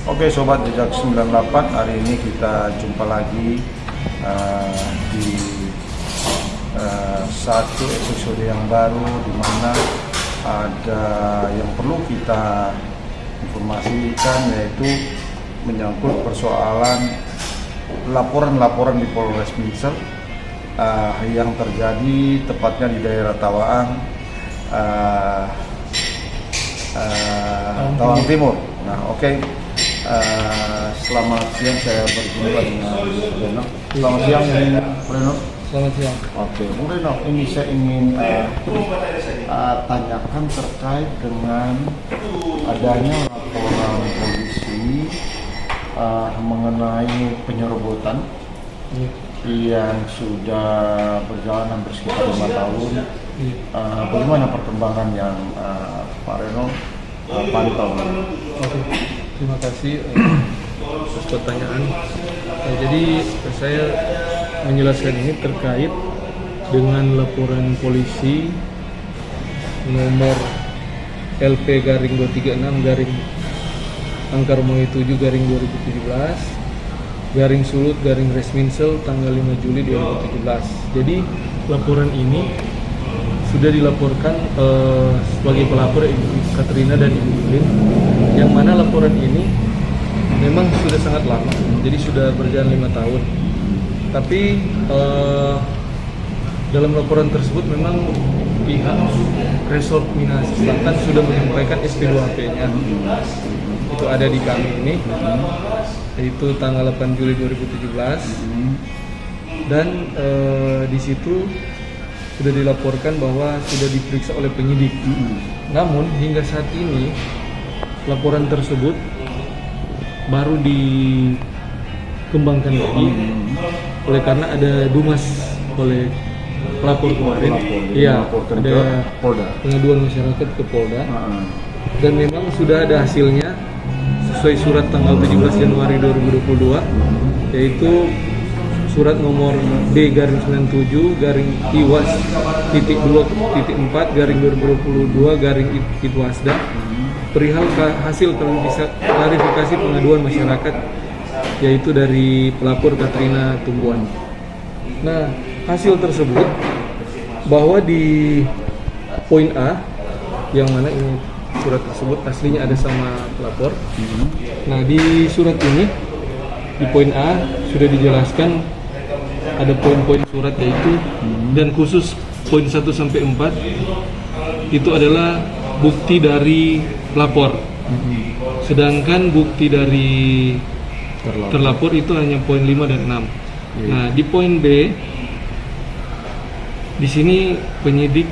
Oke Sobat Jejak 98, hari ini kita jumpa lagi di satu episode yang baru di mana ada yang perlu kita informasikan, yaitu menyangkut persoalan laporan-laporan di Polres Minsel yang terjadi tepatnya di daerah Tawaang, Tawang Timur. Nah, oke. Selamat siang, saya berjumpa dengan Reno. Selamat siang, Reno. Selamat siang. Oke, Bu Reno, ini saya ingin tanyakan terkait dengan adanya laporan polisi mengenai penyerobotan yang sudah berjalan hampir sekitar 5 tahun. Bagaimana perkembangan yang Pak Reno pantau? Oke, terima kasih atas pertanyaan. Jadi saya menjelaskan ini terkait dengan laporan polisi nomor LP_Romowi7/2017/Sulut/Resminsel tanggal 5 Juli 2017. Jadi laporan ini sudah dilaporkan sebagai pelapor Ibu Katrina dan Ibu Lin, yang mana laporan ini memang sudah sangat lama, jadi sudah berjalan 5 tahun. Tapi dalam laporan tersebut memang pihak Resort Minahasa Selatan sudah menyampaikan SP2HP-nya. Itu ada di kami ini, yaitu tanggal 8 Juli 2017, dan di situ sudah dilaporkan bahwa sudah diperiksa oleh penyidik. Namun hingga saat ini laporan tersebut baru dikembangkan lagi oleh karena ada dumas oleh pelapor kemarin. Iya, ada pengaduan masyarakat ke Polda. Dan memang sudah ada hasilnya sesuai surat tanggal 17 Januari 2022, yaitu surat nomor D-97/2.4/2022/Itwasda perihal hasil klarifikasi pengaduan masyarakat, yaitu dari pelapor Katrina Tumbuhan. Nah, hasil tersebut bahwa di poin A, yang mana ini surat tersebut aslinya ada sama pelapor. Nah, di surat ini di poin A sudah dijelaskan ada poin-poin surat, yaitu dan khusus poin 1 sampai 4 itu adalah bukti dari pelapor. Sedangkan bukti dari terlapor itu hanya poin 5 dan 6. Nah, di poin B di sini penyidik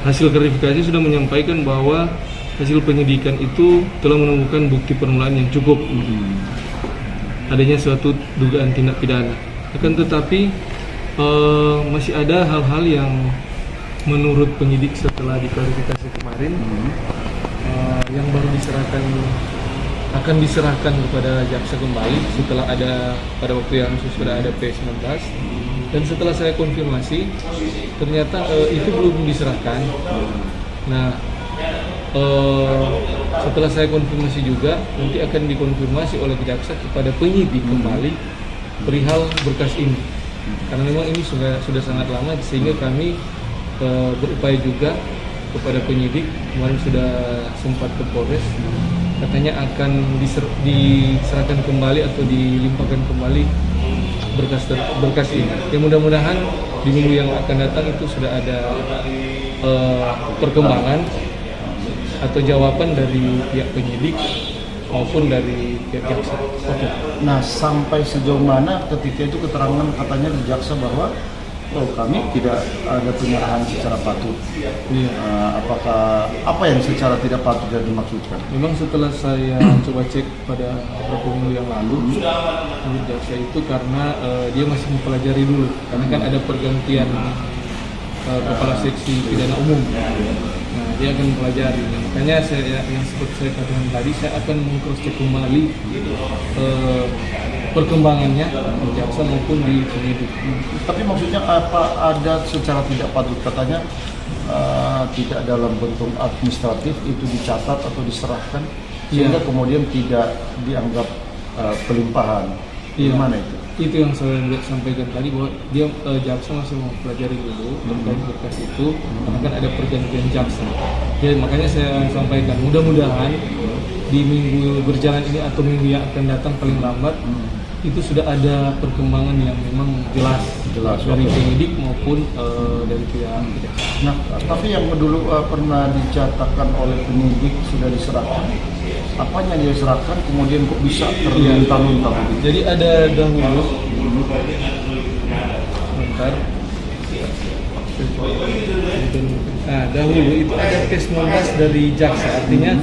hasil klarifikasi sudah menyampaikan bahwa hasil penyidikan itu telah menemukan bukti permulaan yang cukup adanya suatu dugaan tindak pidana. Akan tetapi masih ada hal-hal yang menurut penyidik setelah diklarifikasi kemarin yang baru akan diserahkan kepada jaksa kembali setelah ada pada waktu yang sudah ada P19. Dan setelah saya konfirmasi ternyata itu belum diserahkan. Nah, setelah saya konfirmasi juga nanti akan dikonfirmasi oleh jaksa kepada penyidik kembali perihal berkas ini, karena memang ini sudah sangat lama, sehingga kami berupaya juga kepada penyidik. Kemarin sudah sempat ke Polres, katanya akan diserahkan kembali atau dilimpahkan kembali berkas ini. Yang mudah-mudahan di minggu yang akan datang itu sudah ada perkembangan atau jawaban dari pihak penyidik maupun dari pihak jaksa. Oke. Nah, sampai sejauh mana ketika itu keterangan katanya di jaksa bahwa kami tidak ada penyerahan secara patut? Apakah apa yang secara tidak patut yang dimaksudkan? Memang setelah saya coba cek pada beberapa minggu yang lalu, menurut jaksa itu karena dia masih mempelajari dulu, karena kan ada pergantian kepala seksi pidana umum. Nah, dia akan mempelajari. Nah, makanya yang seperti saya katakan tadi, saya akan meng-cross check kembali perkembangannya di jaksa maupun di penyidik. Tapi maksudnya apa, ada secara tidak patut, katanya tidak dalam bentuk administratif itu dicatat atau diserahkan sehingga kemudian tidak dianggap pelimpahan. Gimana itu? Itu yang saya sampaikan tadi, bahwa dia jaksa masih mau pelajari dulu terkait berkas itu, akan ada pergantian jaksa. Jadi makanya saya sampaikan, mudah-mudahan di minggu berjalan ini atau minggu yang akan datang paling lambat itu sudah ada perkembangan yang memang jelas dari penyidik maupun dari pihak kejaksaan. Nah, tapi yang dulu pernah dicatatkan oleh penyidik sudah diserahkan, apanya dia serahkan kemudian kok bisa terluntar-luntar? Jadi ada dahulu, sebentar. Nah, dahulu itu ada tes 19 dari jaksa, artinya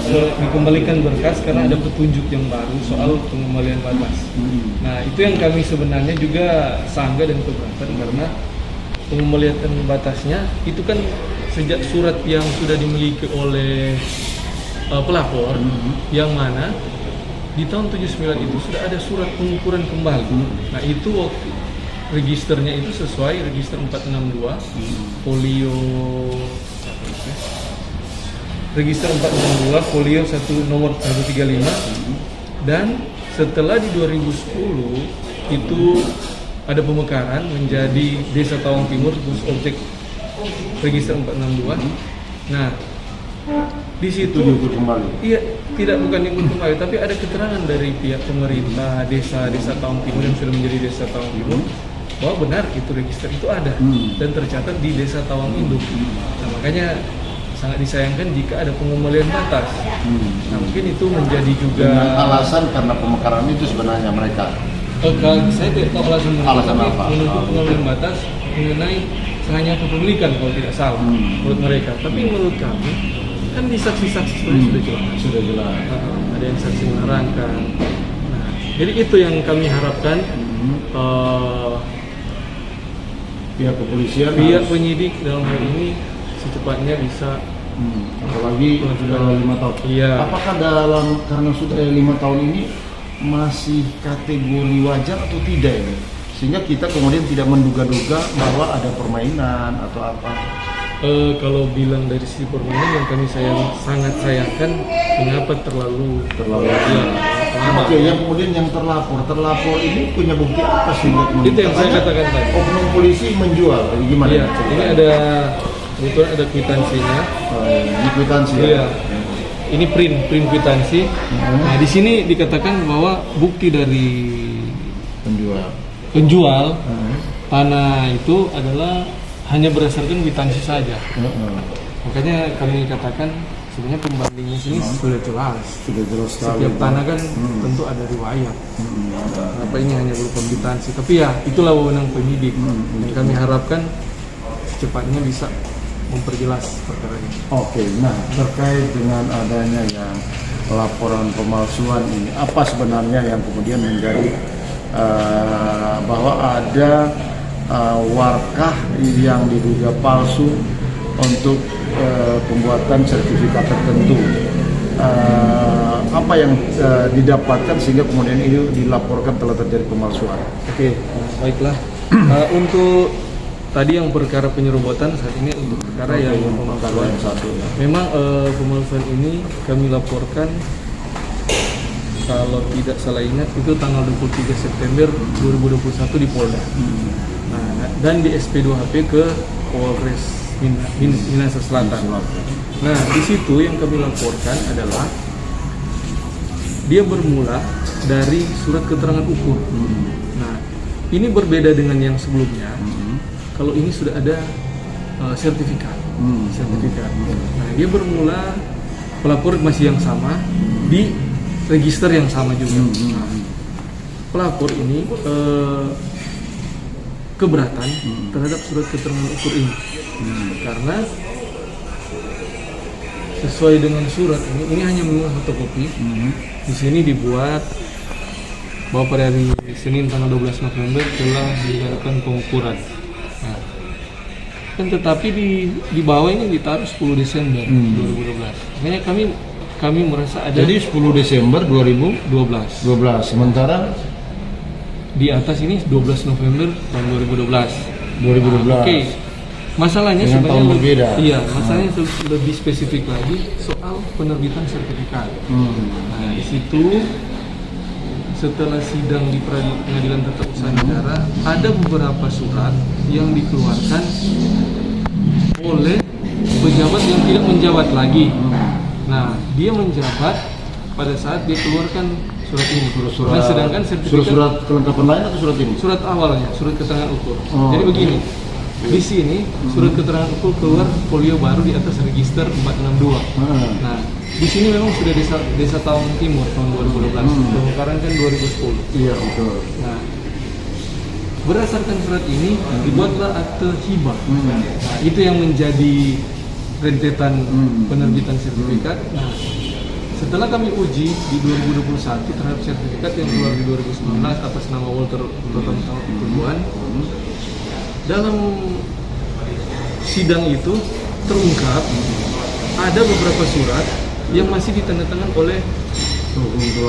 dikembalikan berkas karena ada petunjuk yang baru soal pengembalian batas. Nah, itu yang kami sebenarnya juga sanggah dan keberatan, karena pengembalian batasnya itu kan sejak surat yang sudah dimiliki oleh pelapor, yang mana di tahun 79 itu sudah ada surat pengukuran kembali. Nah, itu waktu registernya itu sesuai register 462 folio register 462 folio 1 nomor 135, dan setelah di 2010 itu ada pemekaran menjadi Desa Tawang Timur terus objek register 462. Nah, di situ diukur kembali. Iya, bukan diukur kembali, tapi ada keterangan dari pihak pemerintah Desa Tawang Timur yang sudah menjadi Desa Tawang Timur bahwa benar itu register itu ada dan tercatat di Desa Tawang Induk. Nah, makanya sangat disayangkan jika ada pengembalian batas. Nah, mungkin itu menjadi juga dengan alasan karena pemekaran itu sebenarnya mereka. Saya tidak tahu alasan apa? Menuntut pengembalian batas mengenai hanya kepemilikan kalau tidak salah menurut mereka. Tapi menurut kami kan di saksi-saksi sebenarnya sudah jelas. Ada yang saksi menerangkan. Nah, jadi itu yang kami harapkan. Pihak kepolisian, pihak penyidik dalam hal ini secepatnya bisa, apalagi sudah 5 tahun. Iya. Apakah karena sudah 5 tahun ini masih kategori wajar atau tidak ini? Sehingga kita kemudian tidak menduga-duga bahwa ada permainan atau apa? Kalau bilang dari sisi permainan, yang kami sangat sayangkan mengapa terlalu lama. Oke, yang kemudian yang terlapor ini punya bukti apa sehingga kemudian itu yang saya katakan tadi. Oknum polisi menjual, gimana? Iya, ini ada kebetulan ada kwitansinya. Ini kwitansi. Iya. Ini print kwitansi. Nah, di sini dikatakan bahwa bukti dari penjual tanah itu adalah hanya berdasarkan kwitansi saja. Makanya kami katakan sebenarnya pembandingnya sini sudah jelas sekali. Setiap tanah kan tentu ada riwayat. Kenapa ini hanya berupa kwitansi? Tapi ya itulah wewenang penyidik. Dan kami harapkan secepatnya bisa memperjelas perkara ini. Oke, nah terkait dengan adanya yang laporan pemalsuan ini, apa sebenarnya yang kemudian menjadi bahwa ada warkah yang diduga palsu untuk pembuatan sertifikat tertentu, apa yang didapatkan sehingga kemudian ini dilaporkan telah terjadi pemalsuan? Oke, baiklah. Untuk tadi yang perkara penyerobotan, saat ini untuk perkara yang pemalsuan. Memang pemalsuan ini kami laporkan, kalau tidak salah ingat itu tanggal 23 September 2021 di Polda. Nah, dan di SP2HP ke Polres Minahasa Selatan. Nah, di situ yang kami laporkan adalah dia bermula dari surat keterangan ukur. Nah, ini berbeda dengan yang sebelumnya. Kalau ini sudah ada sertifikat. Nah, dia bermula, pelapor masih yang sama di register yang sama juga. Nah, pelapor ini keberatan terhadap surat keterangan ukur ini karena sesuai dengan surat ini hanya mengunggah fotokopi. Di sini dibuat bahwa pada hari Senin tanggal 12 November telah dilakukan pengukuran. Nah, dan tetapi di bawah ini ditaruh 10 Desember 2012. Makanya kami merasa ada. Jadi 10 Desember 2012. Sementara di atas ini 12 November tahun 2012. 2012. Oke. Masalahnya Dengan sebenarnya tahun berbeda. Iya, masalahnya lebih spesifik lagi soal penerbitan sertifikat. Nah, di situ setelah sidang di Pengadilan Tata Usaha Negara ada beberapa surat yang dikeluarkan oleh pejabat yang tidak menjabat lagi. Nah, dia menjabat pada saat dia keluarkan surat ini. Nah, sedangkan sertifikat surat kelengkapan lain atau surat ini? Surat awalnya, surat keterangan ukur. Oh, Jadi begini, di sini surat keterangan ukur keluar folio baru di atas register 462. Nah, di sini memang sudah desa Tawang Timur tahun 2012, pemekaran kan 2010. Iya, betul. Nah, berdasarkan surat ini dibuatlah akte hibah. Nah, itu yang menjadi rentetan penerbitan sertifikat. Nah, setelah kami uji di 2021 terhadap sertifikat yang keluar di 2019 atas nama Walter Totem Tumbuhan, dalam sidang itu terungkap ada beberapa surat yang masih ditandatangan oleh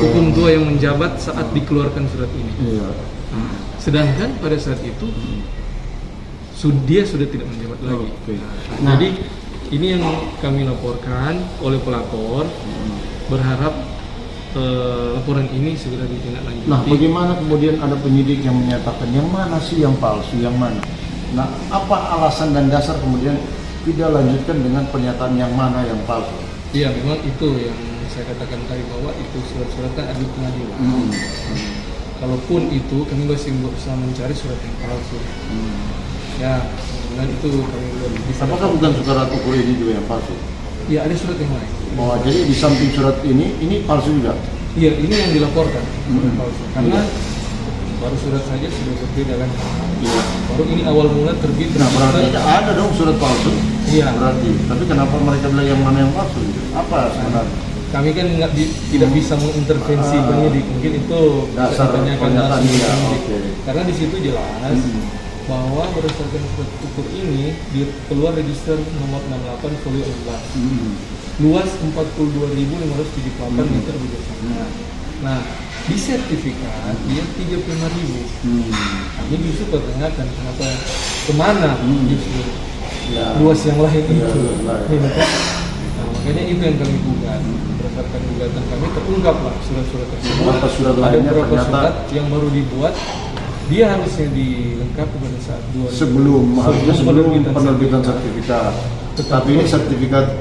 hukum tua yang menjabat saat dikeluarkan surat ini. Iya. Nah, sedangkan pada saat itu dia sudah tidak menjabat lagi. Nah, Jadi ini yang kami laporkan oleh pelapor, berharap laporan ini segera ditindaklanjuti. Nah, bagaimana kemudian ada penyidik yang menyatakan yang mana sih yang palsu, yang mana? Nah, apa alasan dan dasar kemudian tidak lanjutkan dengan pernyataan yang mana yang palsu? Iya, memang itu yang saya katakan tadi bahwa itu surat-surat kan ada di pengadilan. Kalaupun itu kami masih berusaha mencari surat yang palsu. Ya, dan itu kami belum bisa. Apakah bukan surat ukur ini juga yang palsu? Iya, ada surat yang lain. Oh, jadi di samping surat ini palsu juga? Iya, ini yang dilaporkan surat palsu. Karena baru surat saja sudah berbeda kan. Iya. Baru ini awal mula terbit. Nah, berarti ada dong surat palsu. Iya. Berarti, tapi kenapa mereka bilang yang mana yang palsu? Apa sebenarnya? Kami kan tidak bisa mengintervensi penyidik, mungkin itu Dasar ditanyakan pernyataan langsung ke dia, penyidik. oke. Karena di situ jelas bahwa berdasarkan surat ukur ini keluar register nomor 68 folio 14, luas 42.578 meter bijaksana. Nah, di sertifikat dia 35.000. Kami justru pertanyakan kenapa kemana justru luas yang lain itu. Gitu kan? Nah, makanya itu yang kami gugat. Berdasarkan gugatan kami terungkaplah surat-surat tersebut. Ada beberapa surat yang baru dibuat, dia harusnya dilengkapi pada saat sebelum penerbitan sertifikat. Tapi ini sertifikat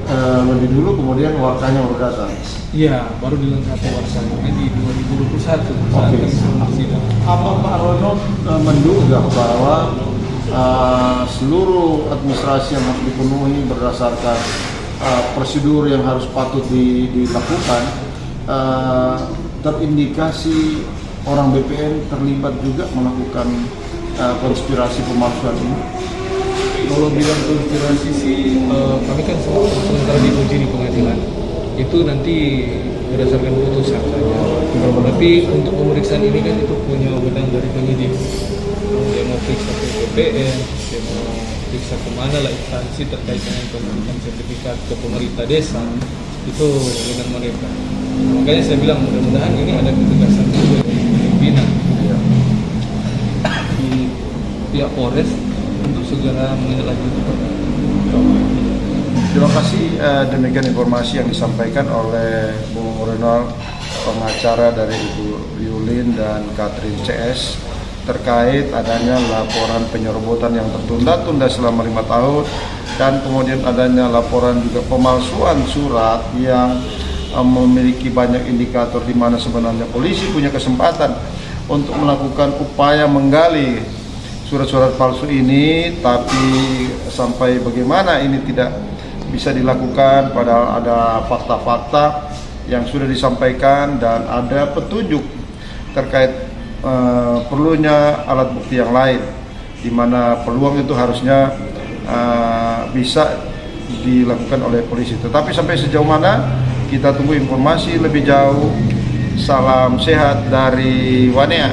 lebih dulu, kemudian warkanya baru datang. Iya, baru dilengkapi warkanya di 2021 saat kami sebelum sidang. Apa Pak Rono menduga bahwa seluruh administrasi yang harus dipenuhi berdasarkan prosedur yang harus patut dilakukan, terindikasi orang BPN terlibat juga melakukan konspirasi pemalsuan ini? Kalau bilang konspirasi sih, kami kan sementara diuji di pengadilan. Itu nanti berdasarkan putusan saja. Tapi untuk pemeriksaan ini kan itu punya wewenang dari penyidik. Dia mau periksa ke BPN, dia mau periksa kemana lah instansi terkait dengan pemberian sertifikat ke pemerintah desa, itu wewenang mereka. Makanya saya bilang mudah-mudahan ini ada ketegasan juga dari pimpinan di pihak Polres untuk segera menindaklanjuti perkara. Terima kasih, demikian informasi yang disampaikan oleh Bung Ronald, pengacara dari Ibu Yulin dan Katrin CS terkait adanya laporan penyerobotan yang tertunda-tunda selama 5 tahun dan kemudian adanya laporan juga pemalsuan surat yang memiliki banyak indikator di mana sebenarnya polisi punya kesempatan untuk melakukan upaya menggali surat-surat palsu ini, tapi sampai bagaimana ini tidak bisa dilakukan, padahal ada fakta-fakta yang sudah disampaikan dan ada petunjuk terkait perlunya alat bukti yang lain, di mana peluang itu harusnya bisa dilakukan oleh polisi. Tetapi sampai sejauh mana kita tunggu informasi lebih jauh. Salam sehat dari Wanea.